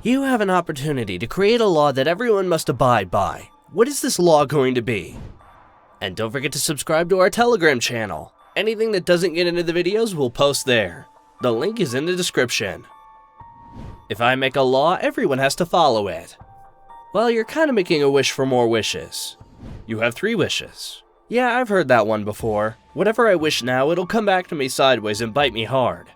You have an opportunity to create a law that everyone must abide by. What is this law going to be? And don't forget to subscribe to our Telegram channel. Anything that doesn't get into the videos, we'll post there. The link is in the description. If I make a law, everyone has to follow it. Well, you're kind of making a wish for more wishes. You have 3 wishes. Yeah, I've heard that one before. Whatever I wish now, it'll come back to me sideways and bite me hard.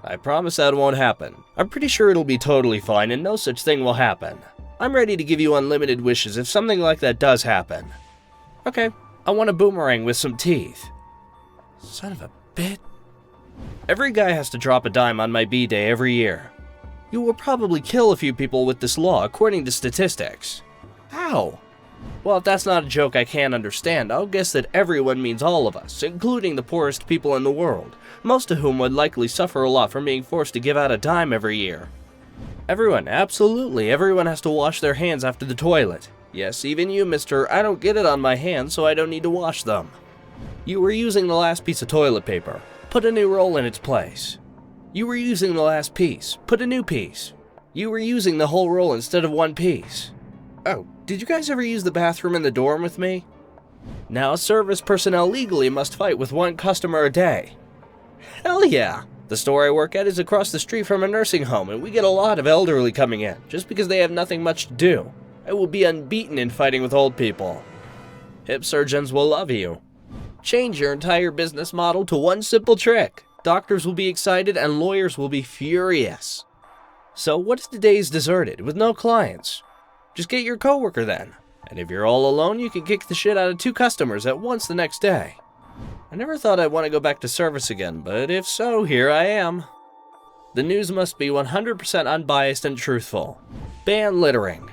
I promise that won't happen. I'm pretty sure it'll be totally fine and no such thing will happen. I'm ready to give you unlimited wishes if something like that does happen. Okay, I want a boomerang with some teeth. Son of a bitch. Every guy has to drop a dime on my B-Day every year. You will probably kill a few people with this law according to statistics. How? Well, if that's not a joke I can't understand, I'll guess that everyone means all of us, including the poorest people in the world, most of whom would likely suffer a lot from being forced to give out a dime every year. Everyone, absolutely everyone has to wash their hands after the toilet. Yes, even you, mister, I don't get it on my hands, so I don't need to wash them. You were using the last piece of toilet paper. Put a new roll in its place. You were using the last piece. Put a new piece. You were using the whole roll instead of one piece. Oh, did you guys ever use the bathroom in the dorm with me? Now, service personnel legally must fight with 1 customer a day. Hell yeah! The store I work at is across the street from a nursing home, and we get a lot of elderly coming in, just because they have nothing much to do. I will be unbeaten in fighting with old people. Hip surgeons will love you. Change your entire business model to one simple trick. Doctors will be excited and lawyers will be furious. So what if the day is deserted with no clients? Just get your coworker then. And if you're all alone, you can kick the shit out of 2 customers at once the next day. I never thought I'd want to go back to service again, but if so, here I am. The news must be 100% unbiased and truthful. Ban littering.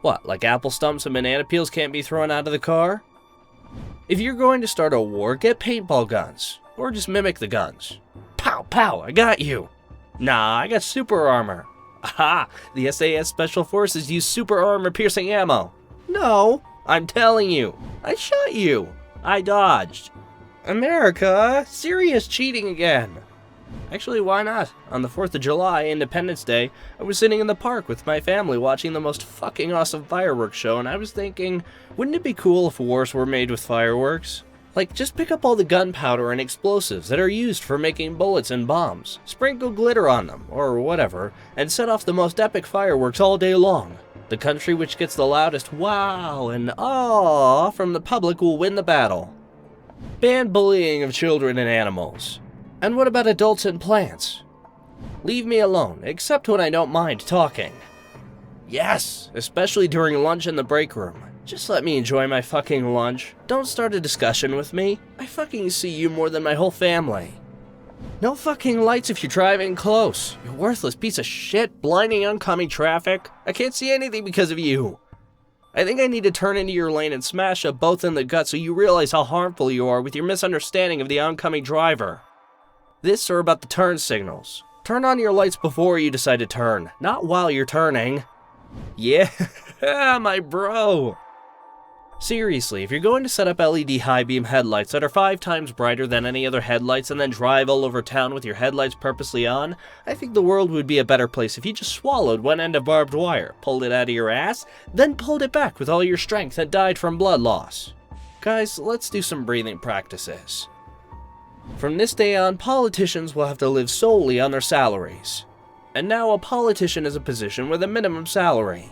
What, like apple stumps and banana peels can't be thrown out of the car? If you're going to start a war, get paintball guns. Or just mimic the guns. Pow, pow, I got you. Nah, I got super armor. Aha, the SAS Special Forces use super armor-piercing ammo. No, I'm telling you. I shot you. I dodged. America, serious cheating again. Actually, why not? On the 4th of July, Independence Day, I was sitting in the park with my family watching the most fucking awesome fireworks show, and I was thinking, wouldn't it be cool if wars were made with fireworks? Like, just pick up all the gunpowder and explosives that are used for making bullets and bombs, sprinkle glitter on them, or whatever, and set off the most epic fireworks all day long. The country which gets the loudest wow and aww from the public will win the battle. Ban bullying of children and animals. And what about adults and plants? Leave me alone, except when I don't mind talking. Yes, especially during lunch in the break room. Just let me enjoy my fucking lunch. Don't start a discussion with me. I fucking see you more than my whole family. No fucking lights if you're driving close. You worthless piece of shit, blinding oncoming traffic. I can't see anything because of you. I think I need to turn into your lane and smash up both in the gut so you realize how harmful you are with your misunderstanding of the oncoming driver. This or about the turn signals. Turn on your lights before you decide to turn, not while you're turning. Yeah, my bro. Seriously, if you're going to set up LED high-beam headlights that are 5 times brighter than any other headlights and then drive all over town with your headlights purposely on, I think the world would be a better place if you just swallowed one end of barbed wire, pulled it out of your ass, then pulled it back with all your strength and died from blood loss. Guys, let's do some breathing practices. From this day on, politicians will have to live solely on their salaries. And now a politician is a position with a minimum salary.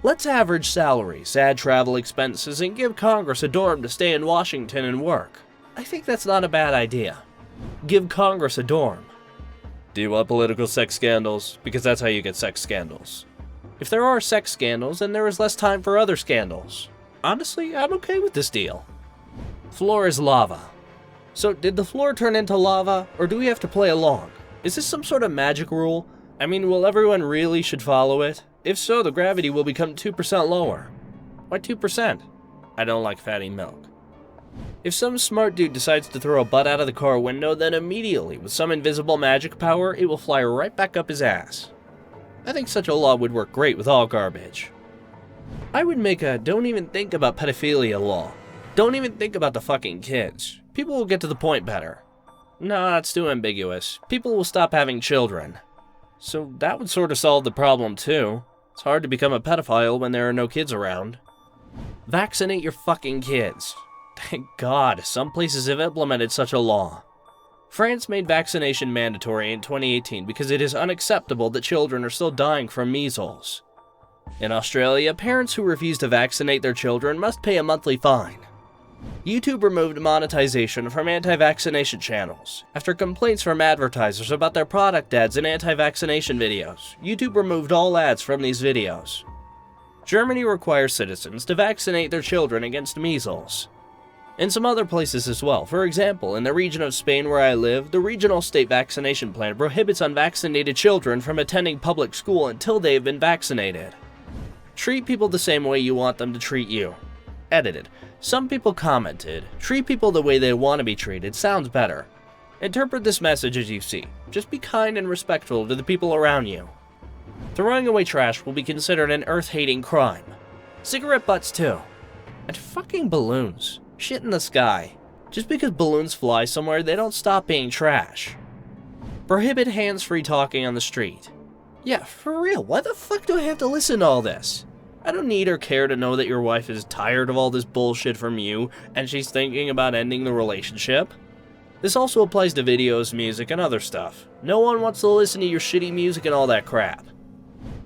Let's average salaries, add travel expenses, and give Congress a dorm to stay in Washington and work. I think that's not a bad idea. Give Congress a dorm. Do you want political sex scandals? Because that's how you get sex scandals. If there are sex scandals, then there is less time for other scandals. Honestly, I'm okay with this deal. Floor is lava. So, did the floor turn into lava, or do we have to play along? Is this some sort of magic rule? I mean, will everyone really should follow it? If so, the gravity will become 2% lower. Why 2%? I don't like fatty milk. If some smart dude decides to throw a butt out of the car window, then immediately, with some invisible magic power, it will fly right back up his ass. I think such a law would work great with all garbage. I would make a don't even think about pedophilia law. Don't even think about the fucking kids. People will get to the point better. No, that's too ambiguous. People will stop having children. So that would sort of solve the problem too. It's hard to become a pedophile when there are no kids around. Vaccinate your fucking kids. Thank God, some places have implemented such a law. France made vaccination mandatory in 2018 because it is unacceptable that children are still dying from measles. In Australia, parents who refuse to vaccinate their children must pay a monthly fine. YouTube removed monetization from anti-vaccination channels. After complaints from advertisers about their product ads and anti-vaccination videos, YouTube removed all ads from these videos. Germany requires citizens to vaccinate their children against measles. In some other places as well, for example, in the region of Spain where I live, the regional state vaccination plan prohibits unvaccinated children from attending public school until they have been vaccinated. Treat people the same way you want them to treat you. Edited. Some people commented, treat people the way they want to be treated sounds better. Interpret this message as you see. Just be kind and respectful to the people around you. Throwing away trash will be considered an earth-hating crime. Cigarette butts too. And fucking balloons. Shit in the sky. Just because balloons fly somewhere, they don't stop being trash. Prohibit hands-free talking on the street. Yeah, for real, why the fuck do I have to listen to all this? I don't need or care to know that your wife is tired of all this bullshit from you, and she's thinking about ending the relationship. This also applies to videos, music, and other stuff. No one wants to listen to your shitty music and all that crap.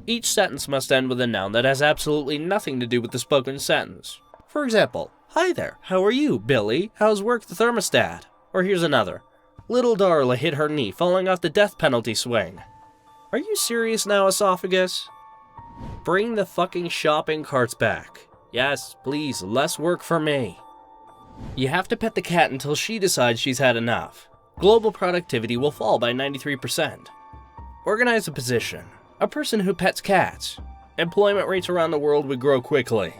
Each sentence must end with a noun that has absolutely nothing to do with the spoken sentence. For example, hi there, how are you, Billy? How's work the thermostat? Or here's another. Little Darla hit her knee falling off the death penalty swing. Are you serious now, esophagus? Bring the fucking shopping carts back. Yes, please, less work for me. You have to pet the cat until she decides she's had enough. Global productivity will fall by 93%. Organize a position. A person who pets cats. Employment rates around the world would grow quickly.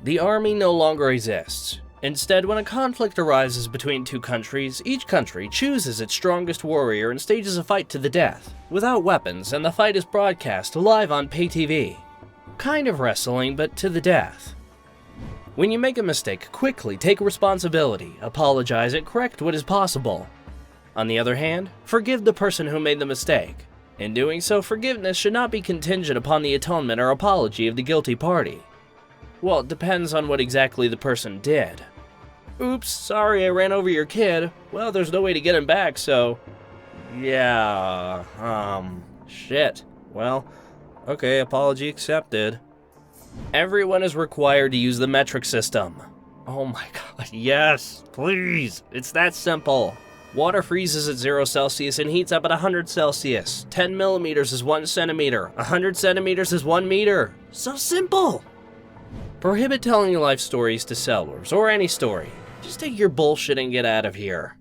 The army no longer exists. Instead, when a conflict arises between two countries, each country chooses its strongest warrior and stages a fight to the death, without weapons, and the fight is broadcast live on pay TV. Kind of wrestling, but to the death. When you make a mistake, quickly take responsibility, apologize, and correct what is possible. On the other hand, forgive the person who made the mistake. In doing so, forgiveness should not be contingent upon the atonement or apology of the guilty party. Well, it depends on what exactly the person did. Oops, sorry I ran over your kid. Well, there's no way to get him back, so... Yeah, shit. Well, okay, apology accepted. Everyone is required to use the metric system. Oh my god, yes, please, it's that simple. Water freezes at 0 Celsius and heats up at 100 Celsius. 10 millimeters is 1 centimeter. 100 centimeters is 1 meter. So simple! Prohibit telling your life stories to sellers, or any story. Just take your bullshit and get out of here.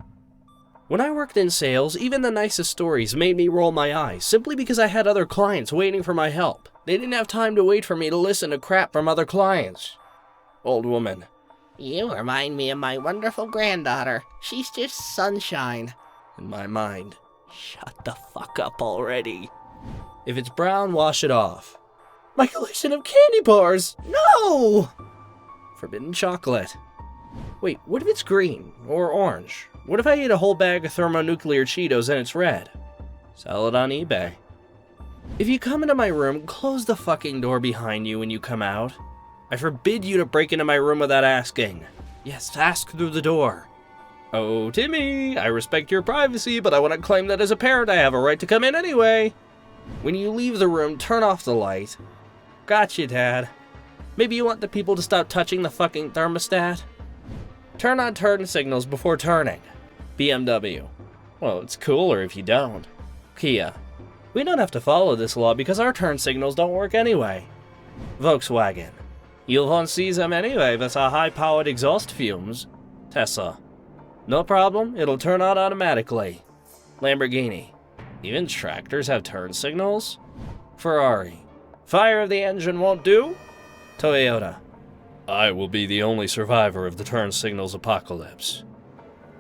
When I worked in sales, even the nicest stories made me roll my eyes, simply because I had other clients waiting for my help. They didn't have time to wait for me to listen to crap from other clients. Old woman. You remind me of my wonderful granddaughter. She's just sunshine. In my mind. Shut the fuck up already. If it's brown, wash it off. My collection of candy bars! No! Forbidden chocolate. Wait, what if it's green? Or orange? What if I ate a whole bag of thermonuclear Cheetos and it's red? Sell it on eBay. If you come into my room, close the fucking door behind you when you come out. I forbid you to break into my room without asking. Yes, ask through the door. Oh, Timmy, I respect your privacy, but I want to claim that as a parent I have a right to come in anyway. When you leave the room, turn off the light. Gotcha, Dad. Maybe you want the people to stop touching the fucking thermostat? Turn on turn signals before turning. BMW. Well, it's cooler if you don't. Kia. We don't have to follow this law because our turn signals don't work anyway. Volkswagen. You won't see them anyway with our high-powered exhaust fumes. Tesla. No problem, it'll turn on automatically. Lamborghini. Even tractors have turn signals? Ferrari. Fire of the engine won't do? Toyota. I will be the only survivor of the turn signals apocalypse.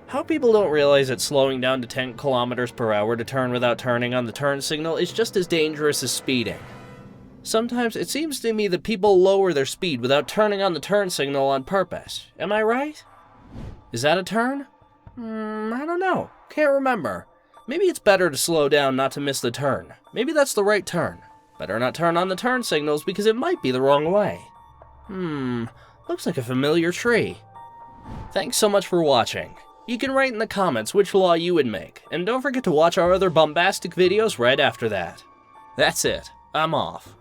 How people don't realize that slowing down to 10 kilometers per hour to turn without turning on the turn signal is just as dangerous as speeding. Sometimes it seems to me that people lower their speed without turning on the turn signal on purpose. Am I right? Is that a turn? I don't know. Can't remember. Maybe it's better to slow down not to miss the turn. Maybe that's the right turn. Better not turn on the turn signals because it might be the wrong way. Looks like a familiar tree. Thanks so much for watching. You can write in the comments which law you would make, and don't forget to watch our other bombastic videos right after that. That's it. I'm off.